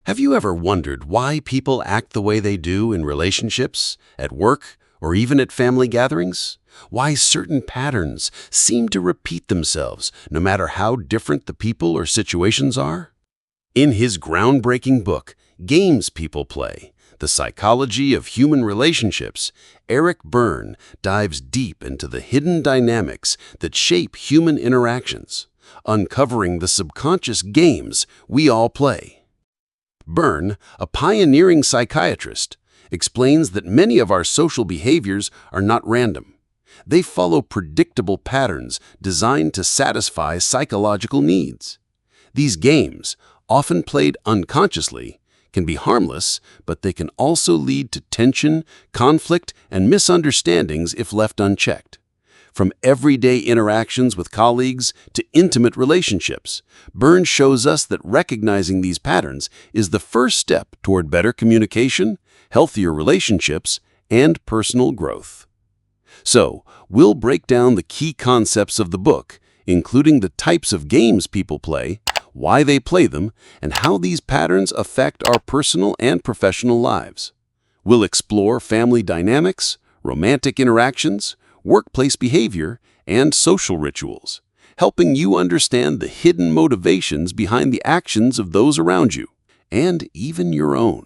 Have you ever wondered why people act the way they do in relationships, at work, or even at family gatherings? Why certain patterns seem to repeat themselves no matter how different the people or situations are? In his groundbreaking book, Games People Play, The Psychology of Human Relationships, Eric Berne dives deep into the hidden dynamics that shape human interactions, uncovering the subconscious games we all play. Berne, a pioneering psychiatrist, explains that many of our social behaviors are not random. They follow predictable patterns designed to satisfy psychological needs. These games, often played unconsciously, can be harmless, but they can also lead to tension, conflict, and misunderstandings if left unchecked. From everyday interactions with colleagues to intimate relationships, Berne shows us that recognizing these patterns is the first step toward better communication, healthier relationships, and personal growth. So, we'll break down the key concepts of the book, including the types of games people play, why they play them, and how these patterns affect our personal and professional lives. We'll explore family dynamics, romantic interactions, workplace behavior, and social rituals, helping you understand the hidden motivations behind the actions of those around you, and even your own.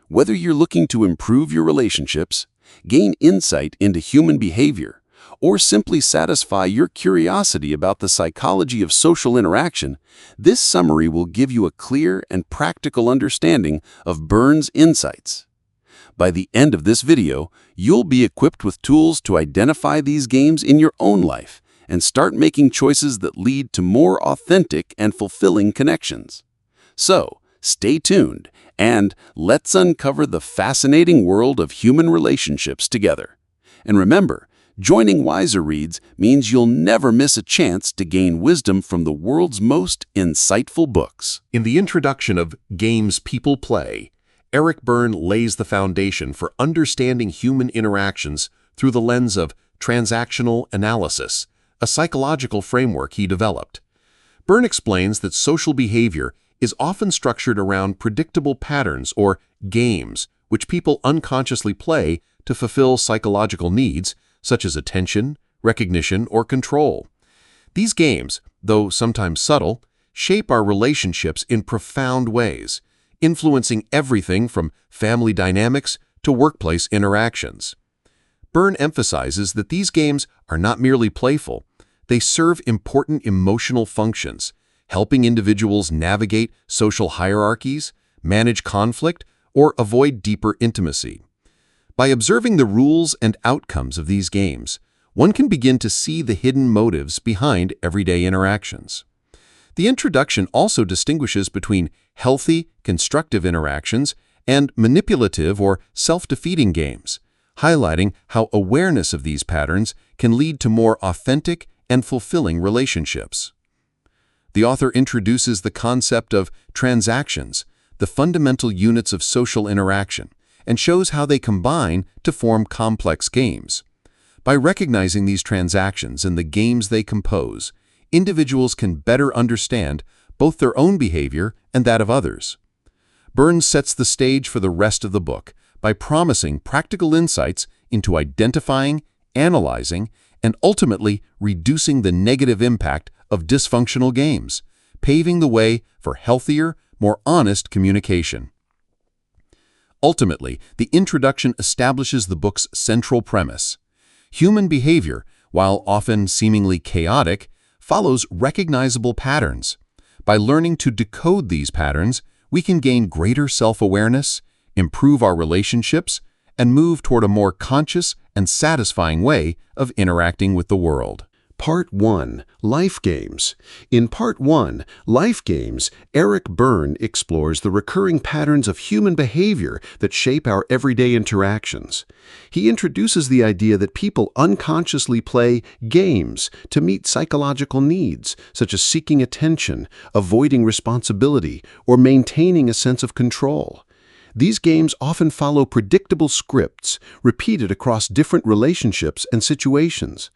Whether you're looking to improve your relationships, gain insight into human behavior, or simply satisfy your curiosity about the psychology of social interaction, this summary will give you a clear and practical understanding of Berne's insights. By the end of this video, you'll be equipped with tools to identify these games in your own life and start making choices that lead to more authentic and fulfilling connections. So, stay tuned, and let's uncover the fascinating world of human relationships together. And remember, joining Wiser Reads means you'll never miss a chance to gain wisdom from the world's most insightful books. In the introduction of Games People Play, Eric Berne lays the foundation for understanding human interactions through the lens of transactional analysis, a psychological framework he developed. Berne explains that social behavior is often structured around predictable patterns or games, which people unconsciously play to fulfill psychological needs, such as attention, recognition, or control. These games, though sometimes subtle, shape our relationships in profound ways, influencing everything from family dynamics to workplace interactions. Berne emphasizes that these games are not merely playful. They serve important emotional functions, helping individuals navigate social hierarchies, manage conflict, or avoid deeper intimacy. By observing the rules and outcomes of these games, one can begin to see the hidden motives behind everyday interactions. The introduction also distinguishes between healthy, constructive interactions and manipulative or self-defeating games, highlighting how awareness of these patterns can lead to more authentic and fulfilling relationships. The author introduces the concept of transactions, the fundamental units of social interaction, and shows how they combine to form complex games. By recognizing these transactions and the games they compose, individuals can better understand both their own behavior and that of others. Berne sets the stage for the rest of the book by promising practical insights into identifying, analyzing, and ultimately reducing the negative impact of dysfunctional games, paving the way for healthier, more honest communication. Ultimately, the introduction establishes the book's central premise. Human behavior, while often seemingly chaotic, follows recognizable patterns. By learning to decode these patterns, we can gain greater self-awareness, improve our relationships, and move toward a more conscious and satisfying way of interacting with the world. Part 1. Life Games. In Part 1, Life Games, Eric Berne explores the recurring patterns of human behavior that shape our everyday interactions. He introduces the idea that people unconsciously play games to meet psychological needs, such as seeking attention, avoiding responsibility, or maintaining a sense of control. These games often follow predictable scripts repeated across different relationships and situations.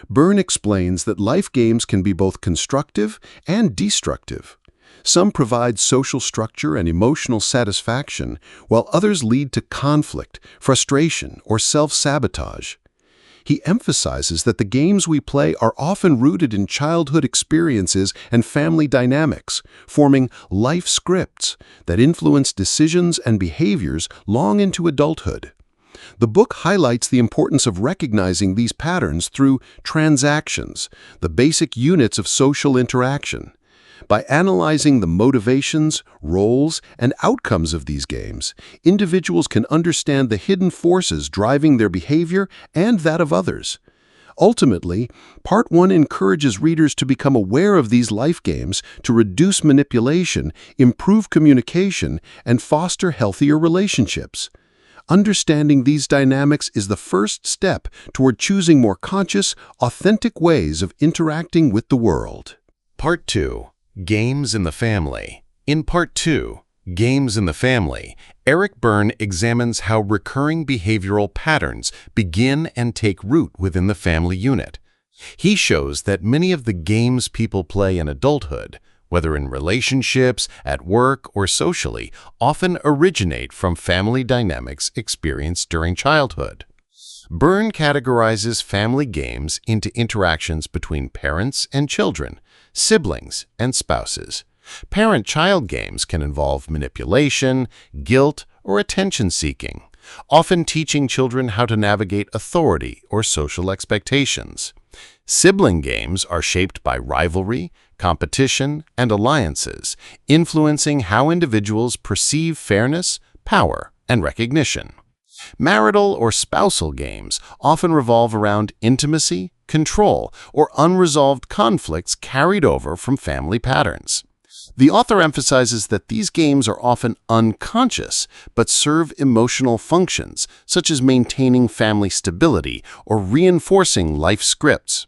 Berne explains that life games can be both constructive and destructive. Some provide social structure and emotional satisfaction, while others lead to conflict, frustration, or self-sabotage. He emphasizes that the games we play are often rooted in childhood experiences and family dynamics, forming life scripts that influence decisions and behaviors long into adulthood. The book highlights the importance of recognizing these patterns through transactions, the basic units of social interaction. By analyzing the motivations, roles, and outcomes of these games, individuals can understand the hidden forces driving their behavior and that of others. Ultimately, Part 1 encourages readers to become aware of these life games to reduce manipulation, improve communication, and foster healthier relationships. Understanding these dynamics is the first step toward choosing more conscious, authentic ways of interacting with the world. Part 2. Games in the Family. In Part 2, Games in the Family, Eric Berne examines how recurring behavioral patterns begin and take root within the family unit. He shows that many of the games people play in adulthood, whether in relationships, at work, or socially, often originate from family dynamics experienced during childhood. Berne categorizes family games into interactions between parents and children, siblings, and spouses. Parent-child games can involve manipulation, guilt, or attention-seeking, often teaching children how to navigate authority or social expectations. Sibling games are shaped by rivalry, competition, and alliances, influencing how individuals perceive fairness, power, and recognition. Marital or spousal games often revolve around intimacy, control, or unresolved conflicts carried over from family patterns. The author emphasizes that these games are often unconscious, but serve emotional functions, such as maintaining family stability or reinforcing life scripts.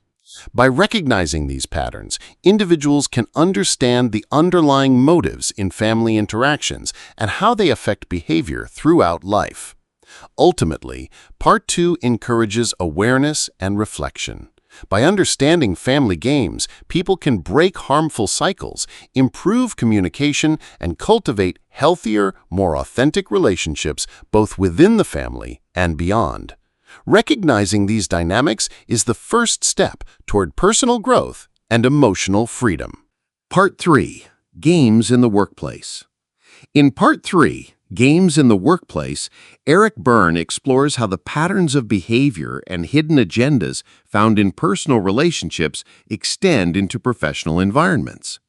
By recognizing these patterns, individuals can understand the underlying motives in family interactions and how they affect behavior throughout life. Ultimately, Part 2 encourages awareness and reflection. By understanding family games, people can break harmful cycles, improve communication, and cultivate healthier, more authentic relationships both within the family and beyond. Recognizing these dynamics is the first step toward personal growth and emotional freedom. Part 3. Games in the Workplace. In Part 3, Games in the Workplace, Eric Berne explores how the patterns of behavior and hidden agendas found in personal relationships extend into professional environments.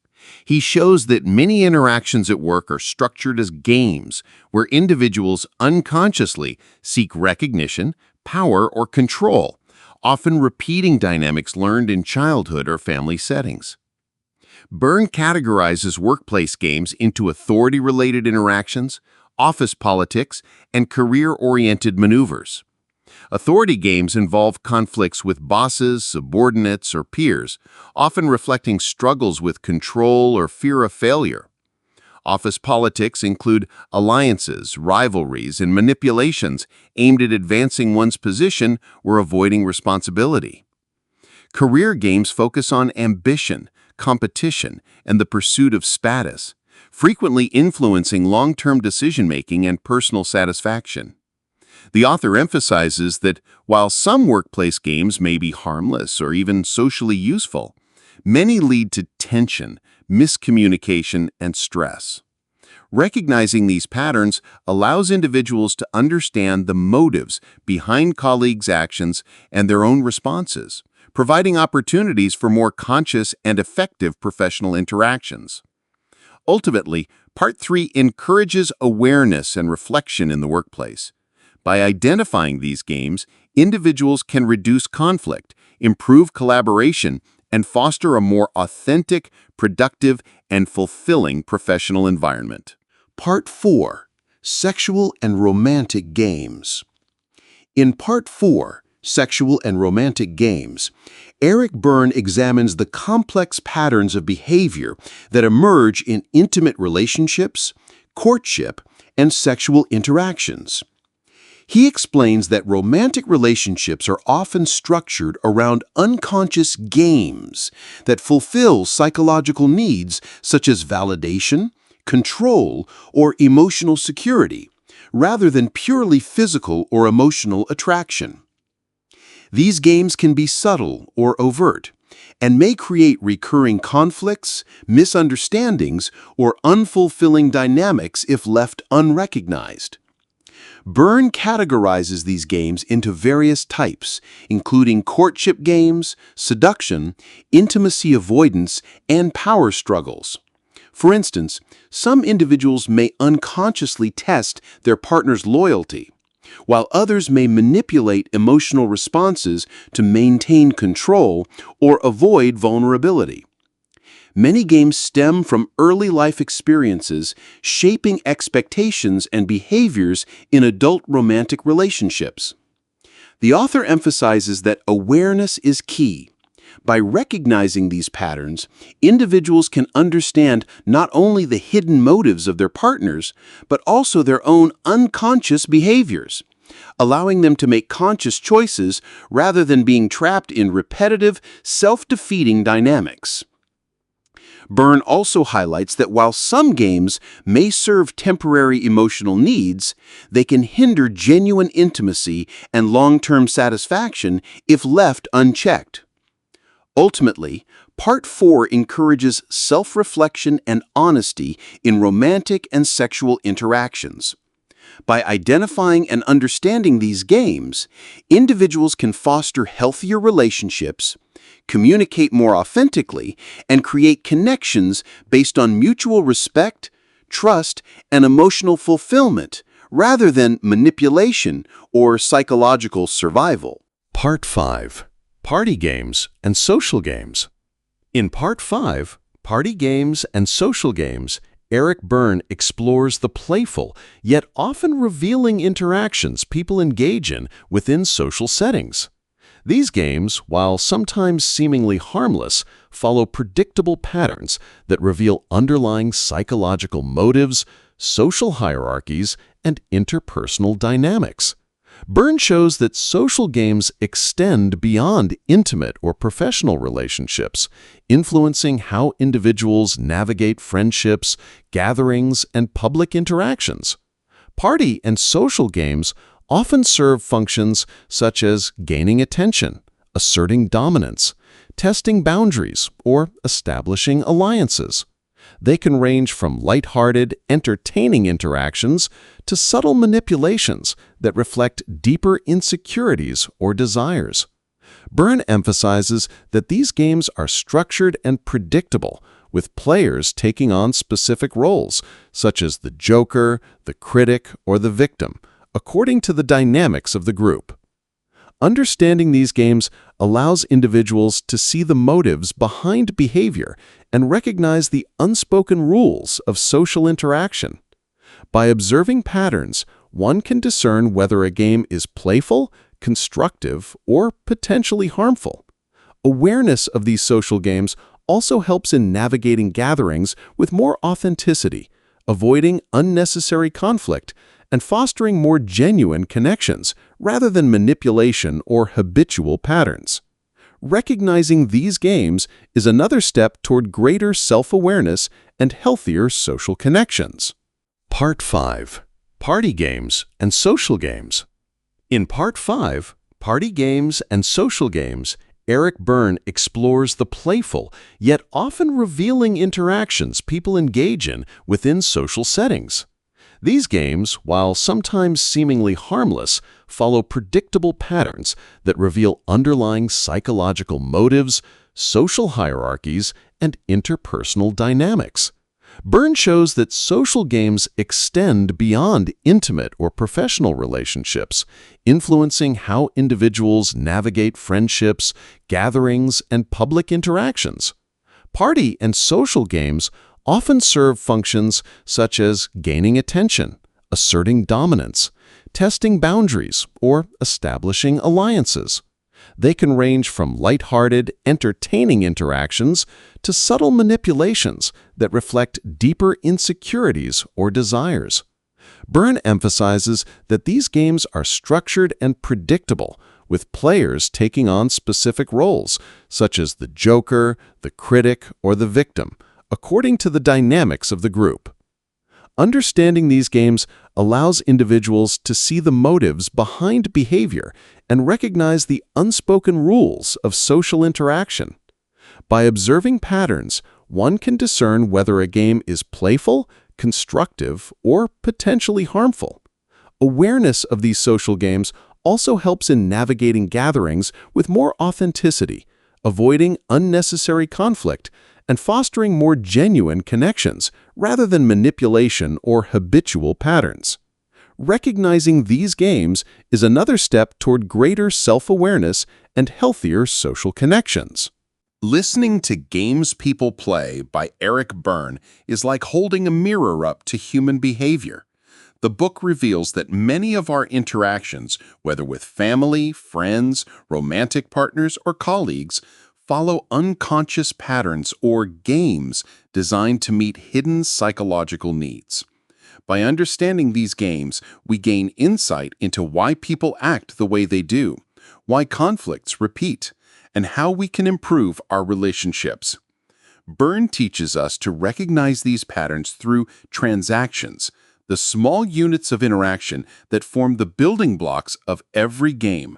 He shows that many interactions at work are structured as games, where individuals unconsciously seek recognition, power, or control, often repeating dynamics learned in childhood or family settings. Berne categorizes workplace games into authority-related interactions, office politics, and career-oriented maneuvers. Authority games involve conflicts with bosses, subordinates, or peers, often reflecting struggles with control or fear of failure. Office politics include alliances, rivalries, and manipulations aimed at advancing one's position or avoiding responsibility. Career games focus on ambition, competition, and the pursuit of status, frequently influencing long-term decision-making and personal satisfaction. The author emphasizes that while some workplace games may be harmless or even socially useful, many lead to tension, miscommunication, and stress. Recognizing these patterns allows individuals to understand the motives behind colleagues' actions and their own responses, providing opportunities for more conscious and effective professional interactions. Ultimately, Part 3 encourages awareness and reflection in the workplace. By identifying these games, individuals can reduce conflict, improve collaboration, and foster a more authentic, productive, and fulfilling professional environment. Part 4. Sexual and Romantic Games. In Part 4, Sexual and Romantic Games, Eric Berne examines the complex patterns of behavior that emerge in intimate relationships, courtship, and sexual interactions. He explains that romantic relationships are often structured around unconscious games that fulfill psychological needs such as validation, control, or emotional security, rather than purely physical or emotional attraction. These games can be subtle or overt, and may create recurring conflicts, misunderstandings, or unfulfilling dynamics if left unrecognized. Berne categorizes these games into various types, including courtship games, seduction, intimacy avoidance, and power struggles. For instance, some individuals may unconsciously test their partner's loyalty, while others may manipulate emotional responses to maintain control or avoid vulnerability. Many games stem from early life experiences, shaping expectations and behaviors in adult romantic relationships. The author emphasizes that awareness is key. By recognizing these patterns, individuals can understand not only the hidden motives of their partners, but also their own unconscious behaviors, allowing them to make conscious choices rather than being trapped in repetitive, self-defeating dynamics. Berne also highlights that while some games may serve temporary emotional needs, they can hinder genuine intimacy and long-term satisfaction if left unchecked. Ultimately, Part 4 encourages self-reflection and honesty in romantic and sexual interactions. By identifying and understanding these games, individuals can foster healthier relationships, communicate more authentically, and create connections based on mutual respect, trust, and emotional fulfillment, rather than manipulation or psychological survival. Part 5. Party Games and Social Games. In Part 5, Party Games and Social Games, Eric Berne explores the playful, yet often revealing interactions people engage in within social settings. These games, while sometimes seemingly harmless, follow predictable patterns that reveal underlying psychological motives, social hierarchies, and interpersonal dynamics. Berne shows that social games extend beyond intimate or professional relationships, influencing how individuals navigate friendships, gatherings, and public interactions. Party and social games often serve functions such as gaining attention, asserting dominance, testing boundaries, or establishing alliances. They can range from lighthearted, entertaining interactions to subtle manipulations that reflect deeper insecurities or desires. Berne emphasizes that these games are structured and predictable, with players taking on specific roles, such as the joker, the critic, or the victim, according to the dynamics of the group. Understanding these games allows individuals to see the motives behind behavior and recognize the unspoken rules of social interaction. By observing patterns, one can discern whether a game is playful, constructive, or potentially harmful. Awareness of these social games also helps in navigating gatherings with more authenticity, avoiding unnecessary conflict, and fostering more genuine connections rather than manipulation or habitual patterns. Recognizing these games is another step toward greater self-awareness and healthier social connections. Part 5. Party Games and Social Games. In Part 5, Party Games and Social Games, Eric Berne explores the playful, yet often revealing interactions people engage in within social settings. These games, while sometimes seemingly harmless, follow predictable patterns that reveal underlying psychological motives, social hierarchies, and interpersonal dynamics. Berne shows that social games extend beyond intimate or professional relationships, influencing how individuals navigate friendships, gatherings, and public interactions. Party and social games often serve functions such as gaining attention, asserting dominance, testing boundaries, or establishing alliances. They can range from lighthearted, entertaining interactions to subtle manipulations that reflect deeper insecurities or desires. Berne emphasizes that these games are structured and predictable, with players taking on specific roles, such as the joker, the critic, or the victim, according to the dynamics of the group. Understanding these games allows individuals to see the motives behind behavior and recognize the unspoken rules of social interaction. By observing patterns, one can discern whether a game is playful, constructive, or potentially harmful. Awareness of these social games also helps in navigating gatherings with more authenticity, avoiding unnecessary conflict, and fostering more genuine connections rather than manipulation or habitual patterns. Recognizing these games is another step toward greater self-awareness and healthier social connections. Listening to Games People Play by Eric Berne is like holding a mirror up to human behavior. The book reveals that many of our interactions, whether with family, friends, romantic partners, or colleagues, follow unconscious patterns or games designed to meet hidden psychological needs. By understanding these games, we gain insight into why people act the way they do, why conflicts repeat, and how we can improve our relationships. Berne teaches us to recognize these patterns through transactions, the small units of interaction that form the building blocks of every game.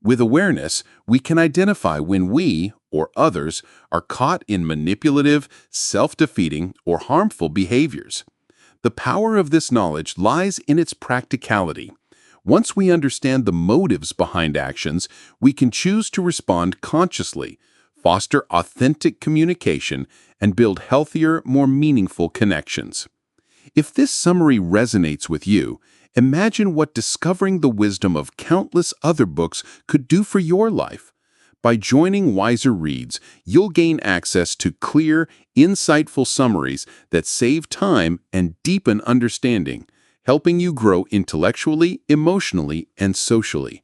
With awareness, we can identify when we, or others, are caught in manipulative, self-defeating, or harmful behaviors. The power of this knowledge lies in its practicality. Once we understand the motives behind actions, we can choose to respond consciously, foster authentic communication, and build healthier, more meaningful connections. If this summary resonates with you, imagine what discovering the wisdom of countless other books could do for your life. By joining Wiser Reads, you'll gain access to clear, insightful summaries that save time and deepen understanding, helping you grow intellectually, emotionally, and socially.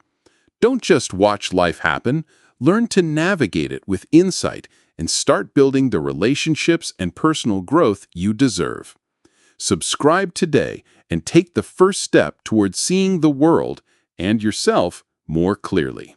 Don't just watch life happen, learn to navigate it with insight and start building the relationships and personal growth you deserve. Subscribe today and take the first step towards seeing the world and yourself more clearly.